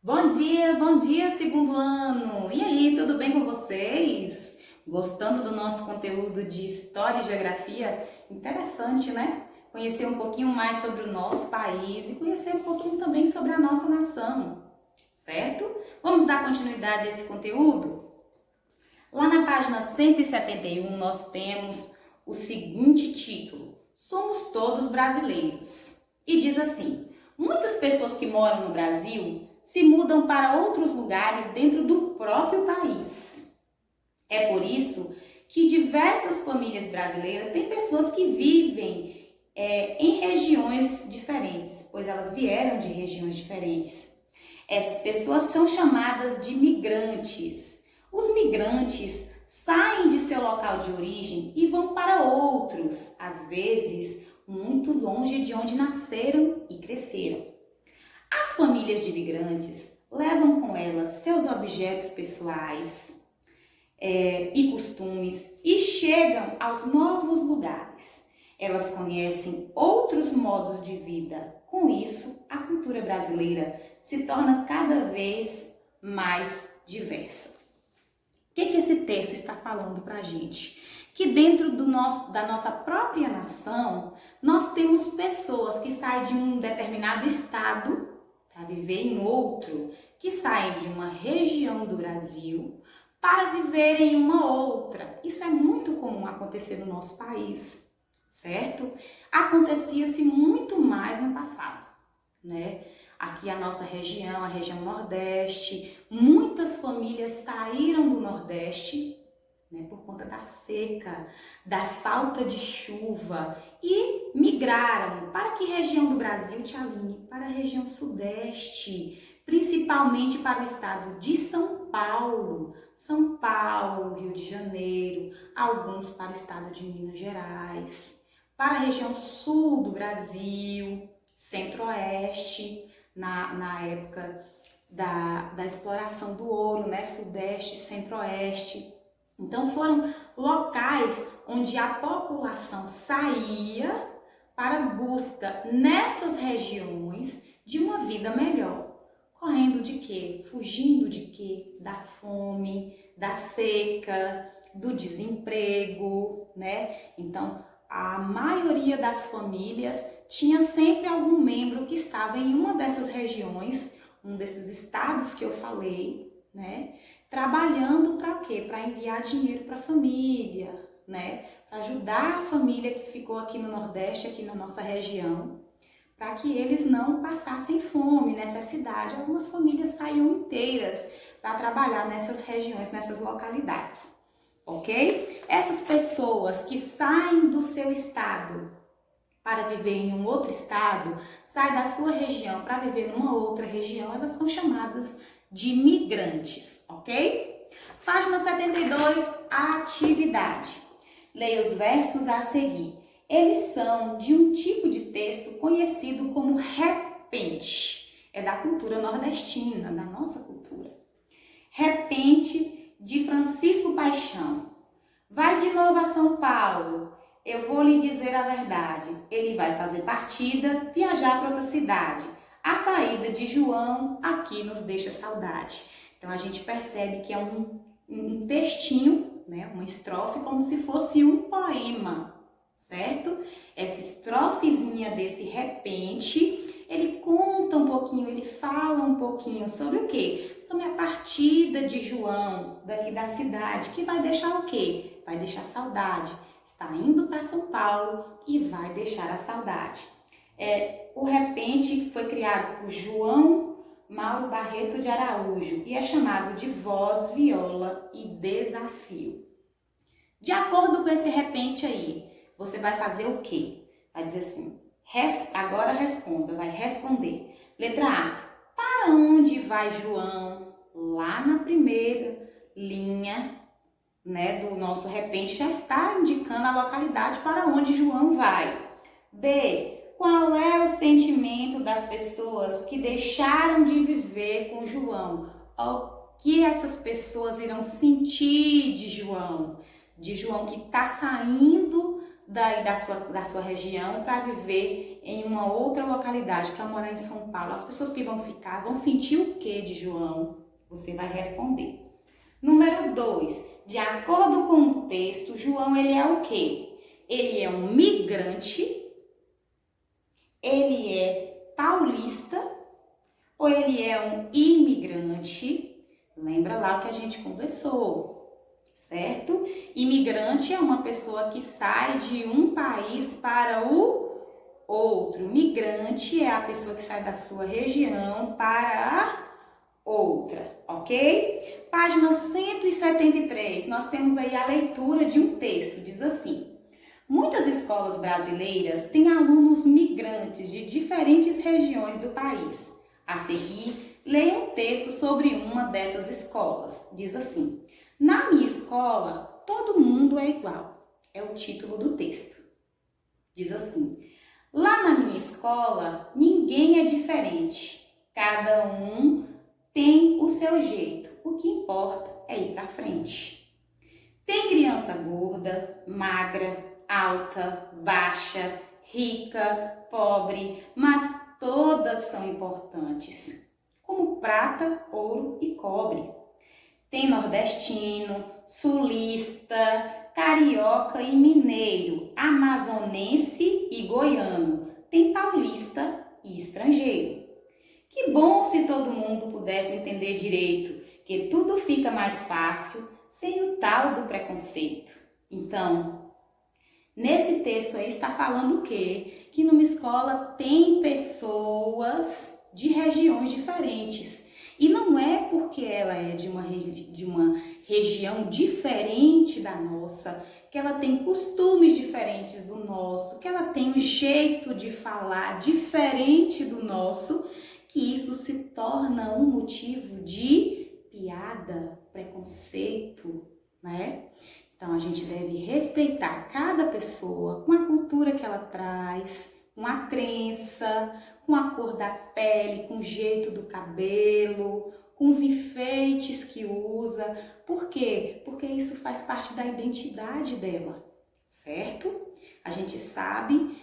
Bom dia, segundo ano! E aí, tudo bem com vocês? Gostando do nosso conteúdo de História e Geografia? Interessante, né? Conhecer um pouquinho mais sobre o nosso país e conhecer um pouquinho também sobre a nossa nação, certo? Vamos dar continuidade a esse conteúdo? Lá na página 171 nós temos o seguinte título: Somos todos brasileiros. E diz assim: muitas pessoas que moram no Brasil se mudam para outros lugares dentro do próprio país. É por isso que diversas famílias brasileiras têm pessoas que vivem em regiões diferentes, pois elas vieram de regiões diferentes. Essas pessoas são chamadas de migrantes. Os migrantes saem de seu local de origem e vão para outros, às vezes muito longe de onde nasceram e cresceram. As famílias de migrantes levam com elas seus objetos pessoais e costumes e chegam aos novos lugares. Elas conhecem outros modos de vida. Com isso, a cultura brasileira se torna cada vez mais diversa. O que esse texto está falando para a gente? Que dentro da nossa própria nação, nós temos pessoas que saem de um determinado estado para viver em outro, que saem de uma região do Brasil para viver em uma outra. Isso é muito comum acontecer no nosso país, certo? Acontecia-se muito mais no passado, né? Aqui a nossa região, a região Nordeste, muitas famílias saíram do Nordeste, né, por conta da seca, da falta de chuva e migraram para que região do Brasil, Tia Aline? Para a região Sudeste, principalmente para o estado de São Paulo, Rio de Janeiro, alguns para o estado de Minas Gerais, para a região Sul do Brasil, Centro-Oeste, na época da exploração do ouro, né, Sudeste, Centro-Oeste. Então foram locais onde a população saía para busca nessas regiões de uma vida melhor. Correndo de quê? Fugindo de quê? Da fome, da seca, do desemprego, né? Então a maioria das famílias tinha sempre algum membro que estava em uma dessas regiões, um desses estados que eu falei, né? Trabalhando para quê? Para enviar dinheiro para a família, né? Para ajudar a família que ficou aqui no Nordeste, aqui na nossa região, para que eles não passassem fome, necessidade. Algumas famílias saíam inteiras para trabalhar nessas regiões, nessas localidades, ok? Essas pessoas que saem do seu estado para viver em um outro estado, saem da sua região para viver numa outra região, elas são chamadas de migrantes, ok? Página 72, atividade. Leia os versos a seguir. Eles são de um tipo de texto conhecido como repente. É da cultura nordestina, da nossa cultura. Repente, de Francisco Paixão. Vai de novo a São Paulo. Eu vou lhe dizer a verdade. Ele vai fazer partida, viajar para outra cidade. A saída de João aqui nos deixa saudade. Então a gente percebe que é um textinho, né, uma estrofe, como se fosse um poema, certo? Essa estrofezinha desse repente, ele conta um pouquinho, ele fala um pouquinho sobre o quê? Sobre a partida de João daqui da cidade, que vai deixar o quê? Vai deixar saudade. Está indo para São Paulo e vai deixar a saudade. O repente foi criado por João Mauro Barreto de Araújo e é chamado de voz, viola e desafio. De acordo com esse repente aí, você vai fazer o quê? Vai dizer assim, agora responda, vai responder. Letra A, para onde vai João? Lá na primeira linha, né, do nosso repente já está indicando a localidade para onde João vai. B, qual é o sentimento das pessoas que deixaram de viver com João? O que essas pessoas irão sentir de João? De João que está saindo da sua região para viver em uma outra localidade, para morar em São Paulo. As pessoas que vão ficar vão sentir o que de João? Você vai responder. Número 2. De acordo com o texto, João ele é o quê? Ele é um migrante, ele é paulista ou ele é um imigrante? Lembra lá o que a gente conversou, certo? Imigrante é uma pessoa que sai de um país para o outro. Migrante é a pessoa que sai da sua região para a outra, ok? Página 173, nós temos aí a leitura de um texto, diz assim: muitas escolas brasileiras têm alunos migrantes de diferentes regiões do país. A seguir, leia um texto sobre uma dessas escolas. Diz assim: na minha escola, todo mundo é igual. É o título do texto. Diz assim: lá na minha escola, ninguém é diferente. Cada um tem o seu jeito. O que importa é ir para frente. Tem criança gorda, magra, alta, baixa, rica, pobre, mas todas são importantes, como prata, ouro e cobre. Tem nordestino, sulista, carioca e mineiro, amazonense e goiano. Tem paulista e estrangeiro. Que bom se todo mundo pudesse entender direito, que tudo fica mais fácil sem o tal do preconceito. Então, nesse texto aí está falando o quê? Que numa escola tem pessoas de regiões diferentes. E não é porque ela é de uma região diferente da nossa, que ela tem costumes diferentes do nosso, que ela tem um jeito de falar diferente do nosso, que isso se torna um motivo de piada, preconceito, né? Então a gente deve respeitar cada pessoa com a cultura que ela traz, com a crença, com a cor da pele, com o jeito do cabelo, com os enfeites que usa. Por quê? Porque isso faz parte da identidade dela, certo? A gente sabe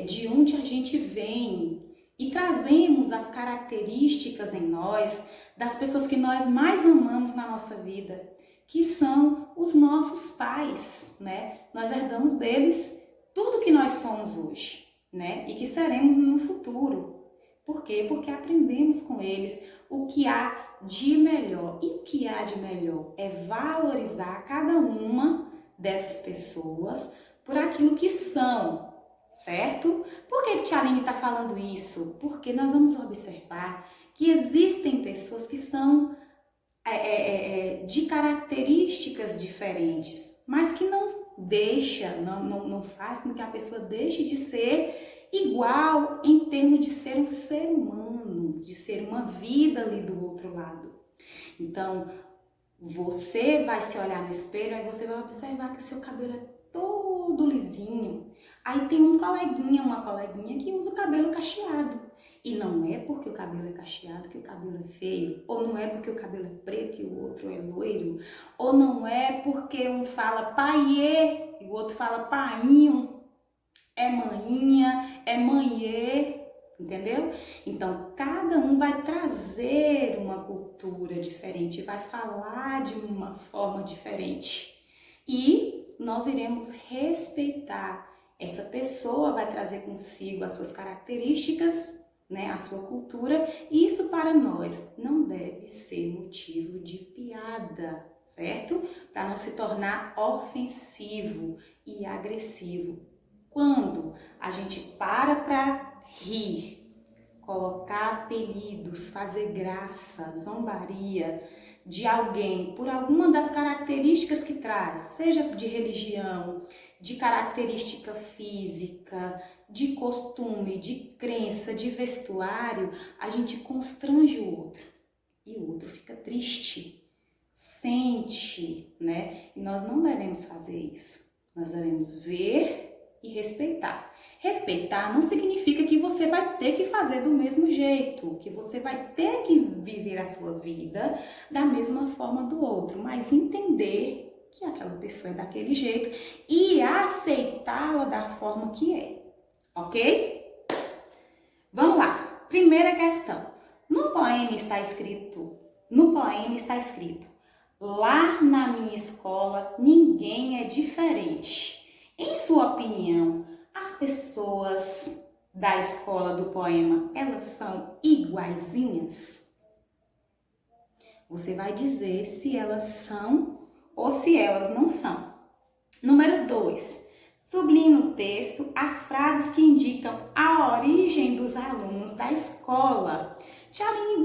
de onde a gente vem e trazemos as características em nós das pessoas que nós mais amamos na nossa vida, que são os nossos pais, né? Nós herdamos deles tudo que nós somos hoje, né? E que seremos no futuro. Por quê? Porque aprendemos com eles o que há de melhor. E o que há de melhor é valorizar cada uma dessas pessoas por aquilo que são, certo? Por que Tia Aline está falando isso? Porque nós vamos observar que existem pessoas que são de características diferentes, mas que não faz com que a pessoa deixe de ser igual em termos de ser um ser humano, de ser uma vida ali do outro lado. Então, você vai se olhar no espelho e você vai observar que seu cabelo é todo lisinho. Aí tem uma coleguinha que usa o cabelo cacheado. E não é porque o cabelo é cacheado que o cabelo é feio, ou não é porque o cabelo é preto e o outro é loiro, ou não é porque um fala paiê e o outro fala painho, é maninha, é manhê, entendeu? Então, cada um vai trazer uma cultura diferente, vai falar de uma forma diferente. E nós iremos respeitar. Essa pessoa vai trazer consigo as suas características, né, a sua cultura, e isso para nós não deve ser motivo de piada, certo? Para não se tornar ofensivo e agressivo. Quando a gente para rir, colocar apelidos, fazer graça, zombaria de alguém por alguma das características que traz, seja de religião, de característica física, de costume, de crença, de vestuário, a gente constrange o outro e o outro fica triste, sente, né? E nós não devemos fazer isso. Nós devemos ver e respeitar. Respeitar não significa que você vai ter que fazer do mesmo jeito, que você vai ter que viver a sua vida da mesma forma do outro, mas entender que aquela pessoa é daquele jeito e aceitá-la da forma que é, ok? Vamos lá. Primeira questão. No poema está escrito, lá na minha escola ninguém é diferente. Em sua opinião, as pessoas da escola do poema, elas são iguaizinhas? Você vai dizer se elas são ou se elas não são. Número 2. Sublinhe no texto as frases que indicam a origem dos alunos da escola. Tialine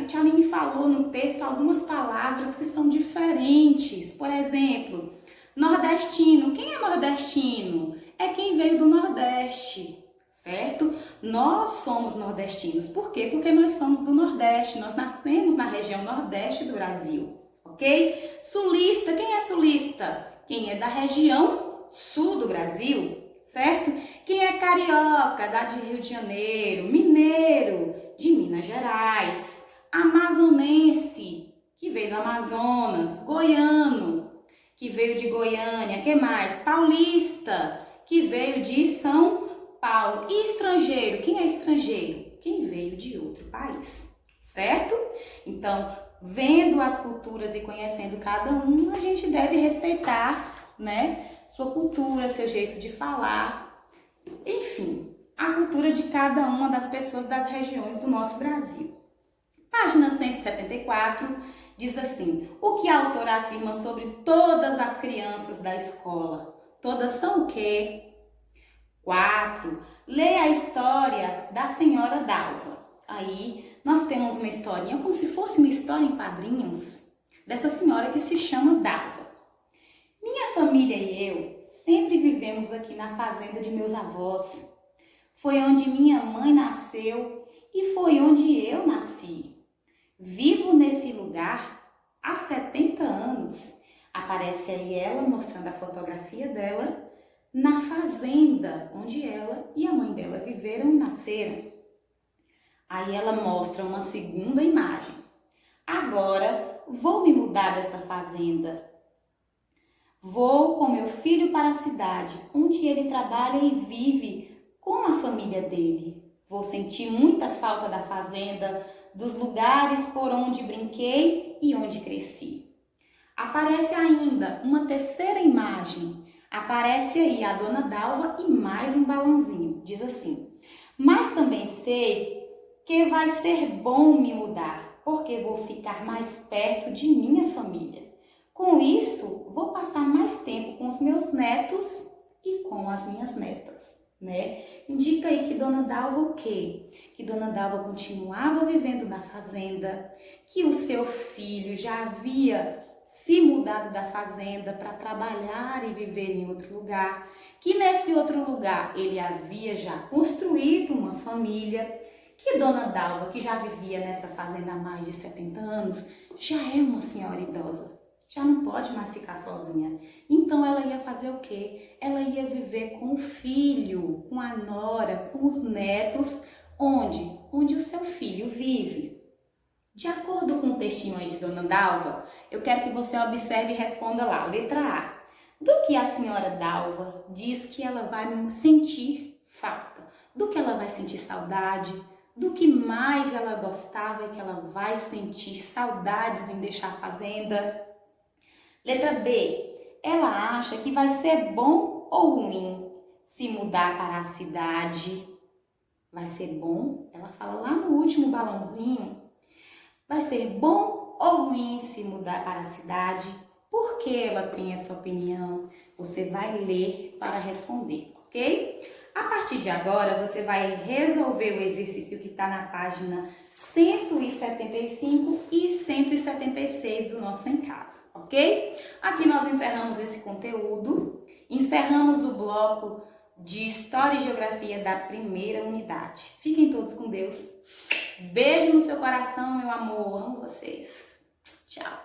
Tialine falou no texto algumas palavras que são diferentes. Por exemplo, nordestino. Quem é nordestino? É quem veio do Nordeste, certo? Nós somos nordestinos. Por quê? Porque nós somos do Nordeste. Nós nascemos na região Nordeste do Brasil, ok? Sulista. Quem é sulista? Quem é da região Sul do Brasil, certo? Quem é carioca, lá de Rio de Janeiro, mineiro, de Minas Gerais, amazonense, que veio do Amazonas, goiano, que veio de Goiânia, que mais? Paulista, que veio de São Paulo. E estrangeiro, quem é estrangeiro? Quem veio de outro país, certo? Então, vendo as culturas e conhecendo cada um, a gente deve respeitar, né, sua cultura, seu jeito de falar, enfim, a cultura de cada uma das pessoas das regiões do nosso Brasil. Página 174 diz assim: o que a autora afirma sobre todas as crianças da escola? Todas são o quê? 4. Leia a história da senhora Dalva. Aí nós temos uma historinha, como se fosse uma história em quadrinhos, dessa senhora que se chama Dalva. Minha família e eu sempre vivemos aqui na fazenda de meus avós. Foi onde minha mãe nasceu e foi onde eu nasci. Vivo nesse lugar há 70 anos. Aparece aí ela mostrando a fotografia dela na fazenda onde ela e a mãe dela viveram e nasceram. Aí ela mostra uma segunda imagem. Agora vou me mudar desta fazenda. Vou com meu filho para a cidade, onde ele trabalha e vive com a família dele. Vou sentir muita falta da fazenda, dos lugares por onde brinquei e onde cresci. Aparece ainda uma terceira imagem. Aparece aí a dona Dalva e mais um balãozinho. Diz assim: mas também sei que vai ser bom me mudar, porque vou ficar mais perto de minha família. Com isso, vou passar mais tempo com os meus netos e com as minhas netas, né? Indica aí que Dona Dalva o quê? Que Dona Dalva continuava vivendo na fazenda, que o seu filho já havia se mudado da fazenda para trabalhar e viver em outro lugar, que nesse outro lugar ele havia já construído uma família, que Dona Dalva, que já vivia nessa fazenda há mais de 70 anos, já é uma senhora idosa. Já não pode mais ficar sozinha. Então ela ia fazer o quê? Ela ia viver com o filho, com a nora, com os netos, onde? Onde o seu filho vive. De acordo com o textinho aí de Dona Dalva, eu quero que você observe e responda lá. Letra A. Do que a senhora Dalva diz que ela vai sentir falta? Do que ela vai sentir saudade? Do que mais ela gostava e que ela vai sentir saudades em deixar a fazenda? Letra B. Ela acha que vai ser bom ou ruim se mudar para a cidade? Vai ser bom? Ela fala lá no último balãozinho. Vai ser bom ou ruim se mudar para a cidade? Por que ela tem essa opinião? Você vai ler para responder, ok? A partir de agora, você vai resolver o exercício que está na página 175 e 176 do nosso Em Casa, ok? Aqui nós encerramos esse conteúdo, encerramos o bloco de História e Geografia da primeira unidade. Fiquem todos com Deus. Beijo no seu coração, meu amor. Amo vocês. Tchau.